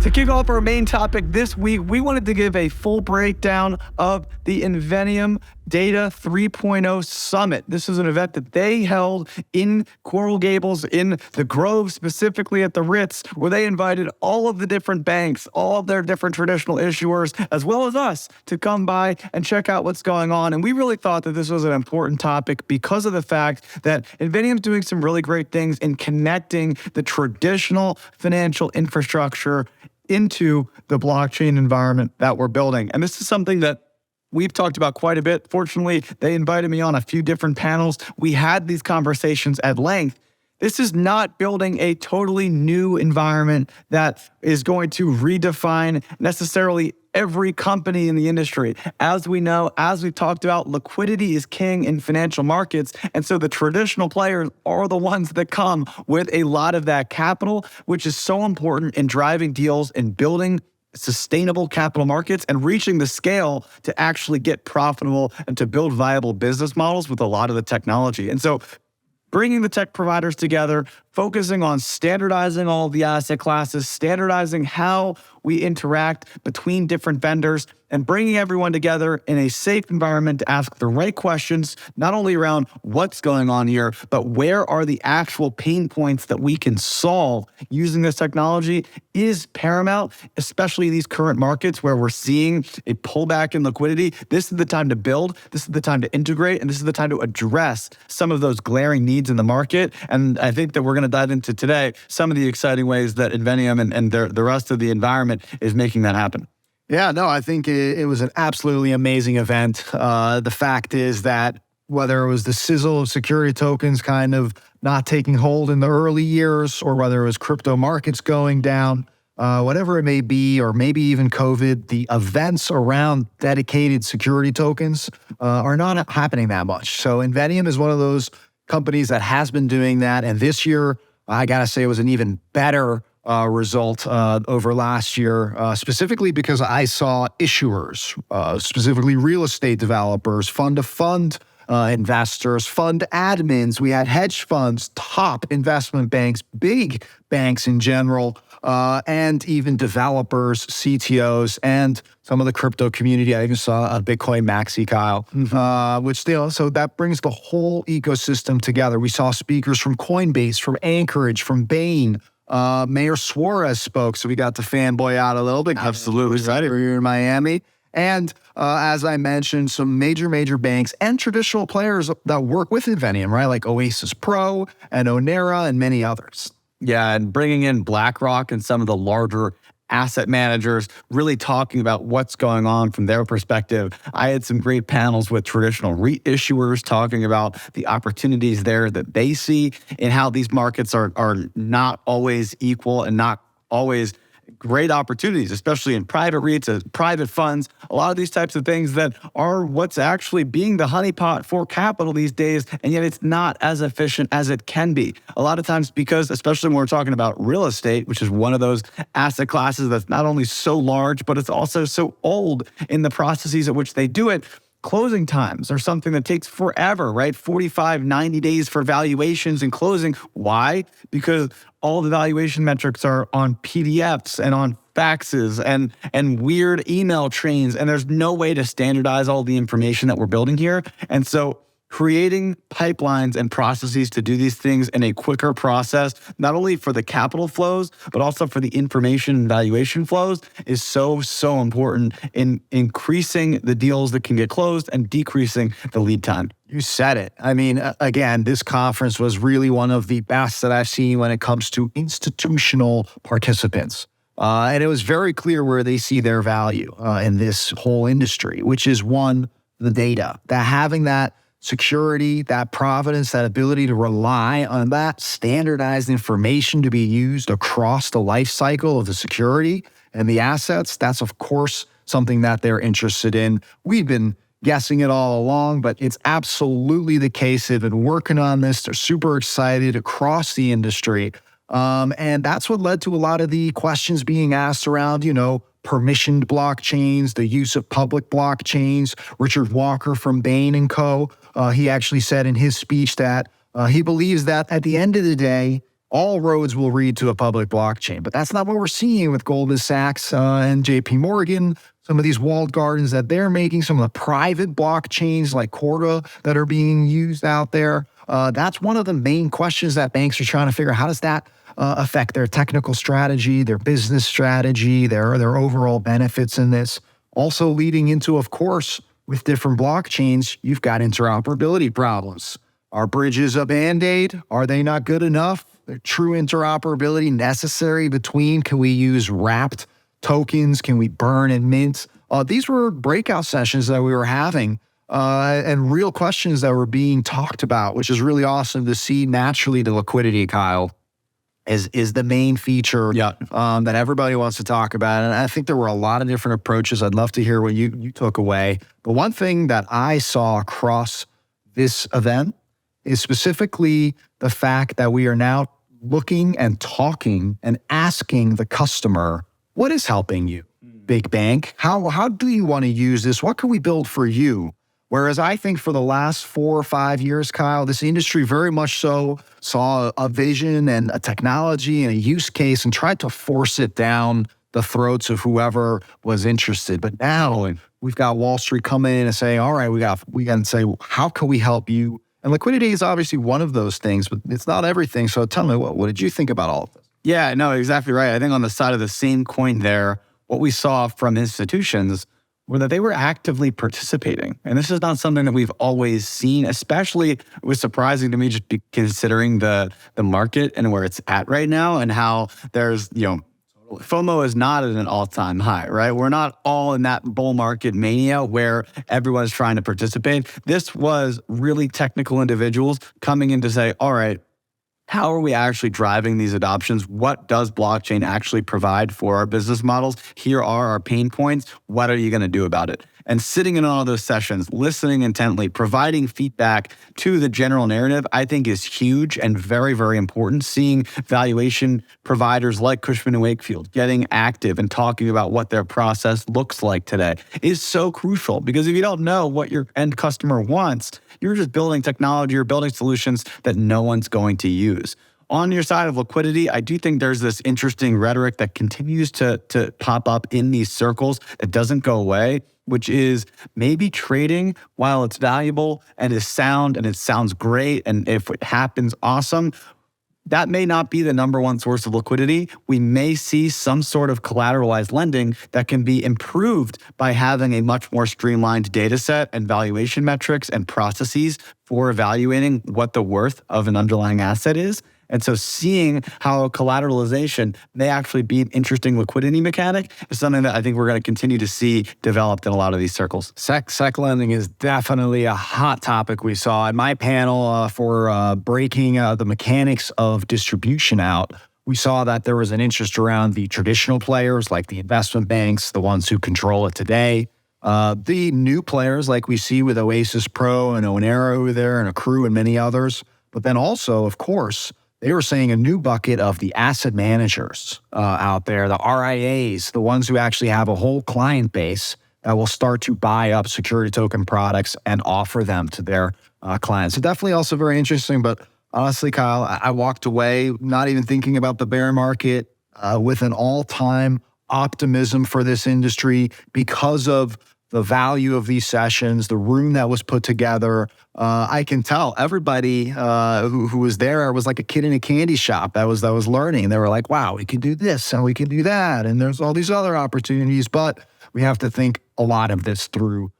To kick off our main topic this week, we wanted to give a full breakdown of the Inveniam Data 3.0 Summit. This is an event that they held in Coral Gables, in the Grove, specifically at the Ritz, where they invited all of the different banks, all of their different traditional issuers, as well as us, to come by and check out what's going on. And we really thought that this was an important topic because of the fact that Inveniam's doing some really great things in connecting the traditional financial infrastructure into the blockchain environment that we're building. And this is something that we've talked about quite a bit. Fortunately, they invited me on a few different panels. We had these conversations at length. This is not building a totally new environment that is going to redefine necessarily every company in the industry. As we know, as we've talked about, liquidity is king in financial markets. And so the traditional players are the ones that come with a lot of that capital, which is so important in driving deals and building sustainable capital markets and reaching the scale to actually get profitable and to build viable business models with a lot of the technology. And so bringing the tech providers together, focusing on standardizing all of the asset classes, standardizing how we interact between different vendors, and bringing everyone together in a safe environment to ask the right questions, not only around what's going on here, but where are the actual pain points that we can solve using this technology is paramount, especially these current markets where we're seeing a pullback in liquidity. This is the time to build, this is the time to integrate, and this is the time to address some of those glaring needs in the market. And I think that we're going to dive into today some of the exciting ways that Inveniam and the rest of the environment is making that happen. Yeah, no, I think it was an absolutely amazing event. The fact is that whether it was the sizzle of security tokens kind of not taking hold in the early years, or whether it was crypto markets going down, whatever it may be, or maybe even COVID, the events around dedicated security tokens are not happening that much. So Inveniam is one of those companies that has been doing that. And this year, I got to say, it was an even better result over last year, specifically because I saw issuers, specifically real estate developers, fund-to-fund investors, fund admins. We had hedge funds, top investment banks, big banks in general, and even developers, CTOs, and some of the crypto community. I even saw a Bitcoin maxi, Kyle, so that brings the whole ecosystem together. We saw speakers from Coinbase, from Anchorage, from Bain. Mayor Suarez spoke, so we got to fanboy out a little bit. Absolutely excited. We're in Miami. And as I mentioned, some major banks and traditional players that work with Inveniam, right? Like Oasis Pro and Onera and many others. Yeah, and bringing in BlackRock and some of the larger asset managers, really talking about what's going on from their perspective. I had some great panels with traditional REIT issuers talking about the opportunities there that they see and how these markets are not always equal and not always great opportunities, especially in private REITs, private funds, a lot of these types of things that are what's actually being the honeypot for capital these days, and yet it's not as efficient as it can be. A lot of times because, especially when we're talking about real estate, which is one of those asset classes that's not only so large, but it's also so old in the processes at which they do it, closing times are something that takes forever, right? 45, 90 days for valuations and closing. Why? Because all the valuation metrics are on PDFs and on faxes and weird email chains, and there's no way to standardize all the information that we're building here. And so creating pipelines and processes to do these things in a quicker process, not only for the capital flows, but also for the information and valuation flows, is so important in increasing the deals that can get closed and decreasing the lead time. You said it. I mean, again, this conference was really one of the best that I've seen when it comes to institutional participants. And it was very clear where they see their value in this whole industry, which is one, the data, that having that security, that provenance, that ability to rely on that standardized information to be used across the life cycle of the security and the assets. That's, of course, something that they're interested in. We've been guessing it all along, but it's absolutely the case. They've been working on this. They're super excited across the industry. And that's what led to a lot of the questions being asked around, permissioned blockchains, the use of public blockchains. Richard Walker from Bain and Co., he actually said in his speech that he believes that at the end of the day, all roads will lead to a public blockchain. But that's not what we're seeing with Goldman Sachs and JP Morgan. Some of these walled gardens that they're making, some of the private blockchains like Corda that are being used out there. That's one of the main questions that banks are trying to figure out. How does that affect their technical strategy, their business strategy, their overall benefits in this? Also leading into, of course, with different blockchains, you've got interoperability problems. Are bridges a Band-Aid? Are they not good enough? True interoperability necessary between? Can we use wrapped tokens? Can we burn and mint? These were breakout sessions that we were having and real questions that were being talked about, which is really awesome to see. Naturally, the liquidity, Kyle, is the main feature that everybody wants to talk about. And I think there were a lot of different approaches. I'd love to hear what you took away. But one thing that I saw across this event is specifically the fact that we are now looking and talking and asking the customer, what is helping you, big bank? How do you want to use this? What can we build for you? Whereas I think for the last 4 or 5 years, Kyle, this industry very much so saw a vision and a technology and a use case and tried to force it down the throats of whoever was interested. But now we've got Wall Street coming in and saying, all right, we got to say, how can we help you? And liquidity is obviously one of those things, but it's not everything. So tell me, what did you think about all of this? Yeah, no, exactly right. I think on the side of the same coin there, what we saw from institutions were that they were actively participating. And this is not something that we've always seen, especially it was surprising to me just considering the market and where it's at right now and how there's, FOMO is not at an all-time high, right? We're not all in that bull market mania where everyone's trying to participate. This was really technical individuals coming in to say, all right, how are we actually driving these adoptions? What does blockchain actually provide for our business models? Here are our pain points. What are you going to do about it? And sitting in all those sessions, listening intently, providing feedback to the general narrative, I think is huge and very, very important. Seeing valuation providers like Cushman & Wakefield getting active and talking about what their process looks like today is so crucial, because if you don't know what your end customer wants, you're just building technology or building solutions that no one's going to use. On your side of liquidity, I do think there's this interesting rhetoric that continues to pop up in these circles that doesn't go away, which is maybe trading, while it's valuable and is sound and it sounds great, and if it happens, awesome, that may not be the number one source of liquidity. We may see some sort of collateralized lending that can be improved by having a much more streamlined data set and valuation metrics and processes for evaluating what the worth of an underlying asset is. And so seeing how collateralization may actually be an interesting liquidity mechanic is something that I think we're going to continue to see developed in a lot of these circles. Sec lending is definitely a hot topic. We saw in my panel for breaking the mechanics of distribution out. We saw that there was an interest around the traditional players like the investment banks, the ones who control it today. The new players like we see with Oasis Pro and Onera over there and Accrue and many others. But then also, of course, they were saying a new bucket of the asset managers out there, the RIAs, the ones who actually have a whole client base that will start to buy up security token products and offer them to their clients. So definitely also very interesting. But honestly, Kyle, I walked away not even thinking about the bear market with an all-time optimism for this industry because of the value of these sessions, the room that was put together. I can tell everybody who was there was like a kid in a candy shop that was learning. They were like, wow, we can do this and we can do that. And there's all these other opportunities, but we have to think a lot of this through.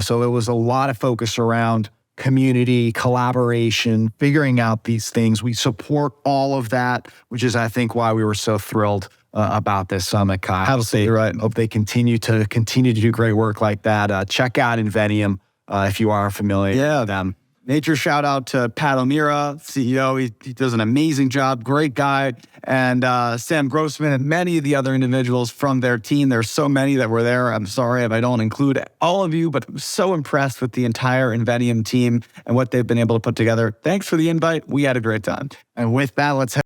So it was a lot of focus around community, collaboration, figuring out these things. We support all of that, which is, I think, why we were so thrilled about this summit, Kyle. Absolutely right. Hope they continue to do great work like that. Check out Inveniam if you are familiar with them. Major shout out to Pat O'Meara, CEO. He does an amazing job, great guy. And Sam Grossman and many of the other individuals from their team. There's so many that were there. I'm sorry if I don't include all of you, but I'm so impressed with the entire Inveniam team and what they've been able to put together. Thanks for the invite. We had a great time. And with that, let's